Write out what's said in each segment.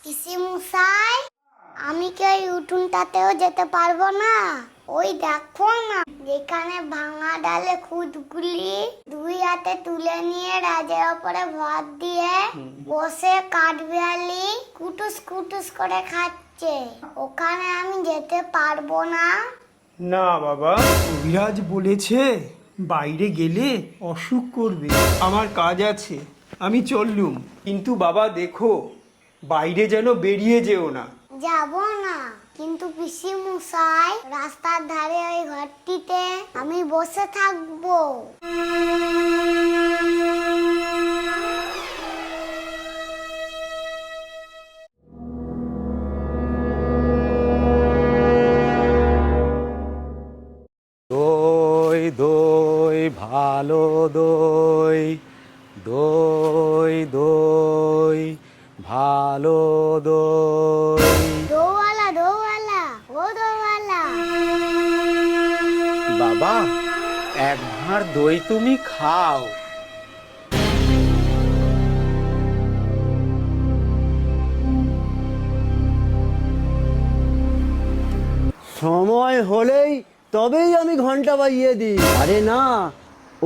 পিসি মশাই, আমি কি ওই উঠোনটাতেও যেতে পারবো না? ওই দেখো না, যেখানে ভাঙা ডালে খুদগুলি দুই হাতে তুলে নিয়ে রাজের ওপরে ভর দিয়ে বসে কাঠবিড়ালি কুটুস কুটুস করে খাচ্ছে। ওখানে আমি যেতে পারবো না। না বাবা, কবিরাজ বলেছে বাইরে গেলে অসুখ করবে। আমার কাজ আছে, আমি চললুম। কিন্তু বাবা দেখো, বাইরে যেন বেরিয়ে যেও না। যাবো না, কিন্তু পিসি মশাই রাস্তার ধারে ওই ঘরটিতে আমি বসে থাকবো। দই দই ভালো দই, দই দই ভালো দই। দোওয়ালা দোওয়ালা, ও দোওয়ালা। বাবা, এক ভাঁড় দই তুমি খাও। সময় হলেই তবেই আমি ঘন্টা বাজিয়ে দিই। আরে না,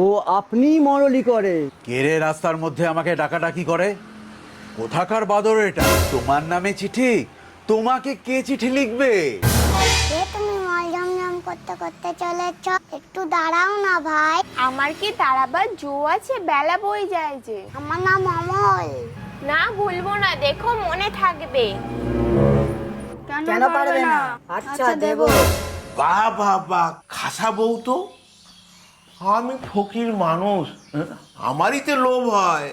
ও আপনি মরলি করে। কেরে রাস্তার মধ্যে আমাকে ডাকাডাকি করে? কোথাকার বাদর এটা? তোমার নামে চিঠি? তোমাকে কে চিঠি লিখবে? এ তুমি মল জমজম করতে করতে চলেছ, একটু দাঁড়াও না ভাই। আমার কি দাঁড়াবার জো আছে? বেলা বই যায় যে। আমার নাম অমল। না ভুলবো না, দেখো মনে থাকবে। কেন পারবে না? আচ্ছা দেব। বাহ বাহ বাহ, খাসা বউ তো। আমি ফকির মানুষ, আমারই তো লোভ হয়।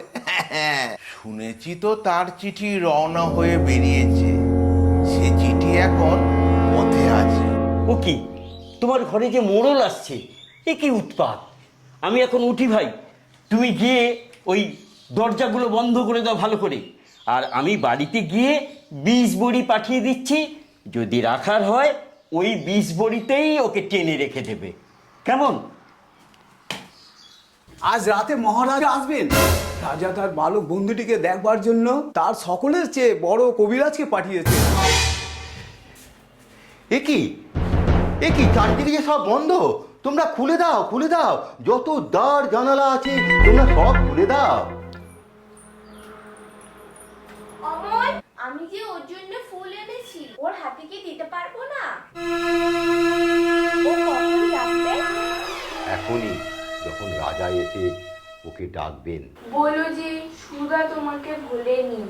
শুনেছি তো তার চিঠি রওনা হয়ে বেরিয়েছে, সে চিঠি এখন পথে আছে। ও কি, তোমার ঘরে যে মোড়ল আসছে, এ কি উৎপাত! আমি এখন উঠি ভাই, তুমি গিয়ে ওই দরজাগুলো বন্ধ করে দাও ভালো করে। আর আমি বাড়িতে গিয়ে 20 বড়ি পাঠিয়ে দিচ্ছি, যদি রাখার হয় ওই 20 বড়িতেই ওকে টেনে রেখে দেবে, কেমন? আজ রাতে মহারাজ আসবেন। রাজা তার বালক বন্ধুটিকে দেখবার জন্য তার সকলের চেয়ে বড় কবিরাজকে পাঠিয়েছে। এ কি, এ কি, চারদিকে সব বন্ধ। তোমরা খুলে দাও, খুলে দাও, যত দ্বার জানালা আছে তোমরা সব খুলে দাও। অমল, আমি যে ওর জন্য ফুল এনেছি, ওর হাতে কি দিতে পারবো না? ও কখন যাবে? এখনই, যখন রাজা এসে ওকে ডাকবেন। বলো যে সুধা তোমাকে ভোলেনি।